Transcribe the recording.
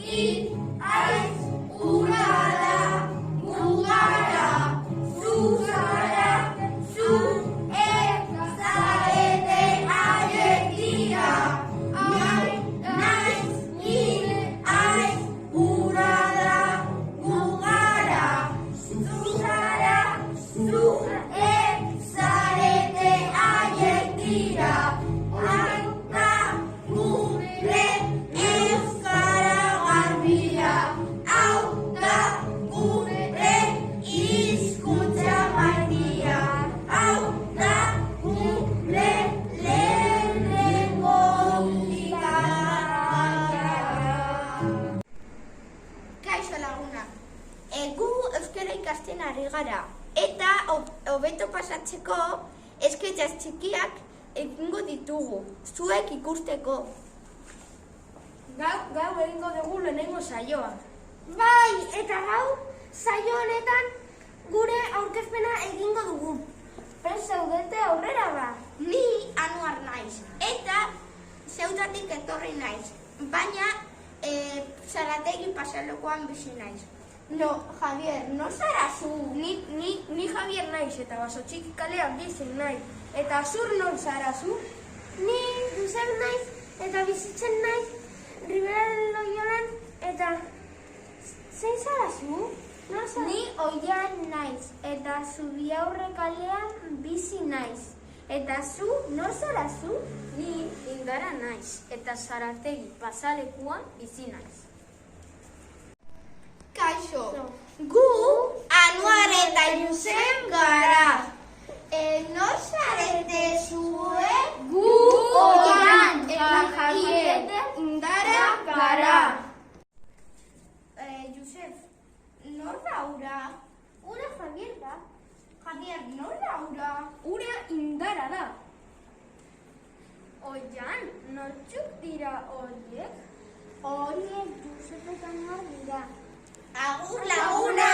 Ni, haiz, ura da, gu gara, zu zara, zu zarete haiek dira. Naiz, ni, haiz, ura da, gu gara, zu zara, zu zarete haiek dira. Gu euskara ikasten ari gara, eta hobeto pasatzeko esketxas txikiak egingo ditugu, zuek ikusteko. Gau egingo dugu lehenengo saioa. Bai, eta gau saio honetan gure aurkezpena egingo dugu. Prest zaudete aurrera ba? Ni Anuar naiz, eta Zeutatik etorri naiz, baina Zarategi pasalokoan bizi naiz. No, Javier, no zara zu. Ni Javier naiz eta Basotxiki kalean bizi naiz. Eta zur non zara zu? Ni Josep naiz eta bizitzen naiz Ribera del Loiolan eta zein zara zu? Ni Oian naiz eta Zubiaurre kalean bizi naiz. Eta zu non zara zu? Ni Indara naiz eta Zarategi pasalekuan bizi naiz. Kaixo, gu Anuar eta Josep gara. Nor zarete zue? Gu Oian eta Javier Indara gara. Josep, nor da ura? Ura Javier da. Javier, nor da ura? Ura Indara da. Oian, nortzuk dira horiek? Horiek Josep eta Anuar dira. Agur laguna!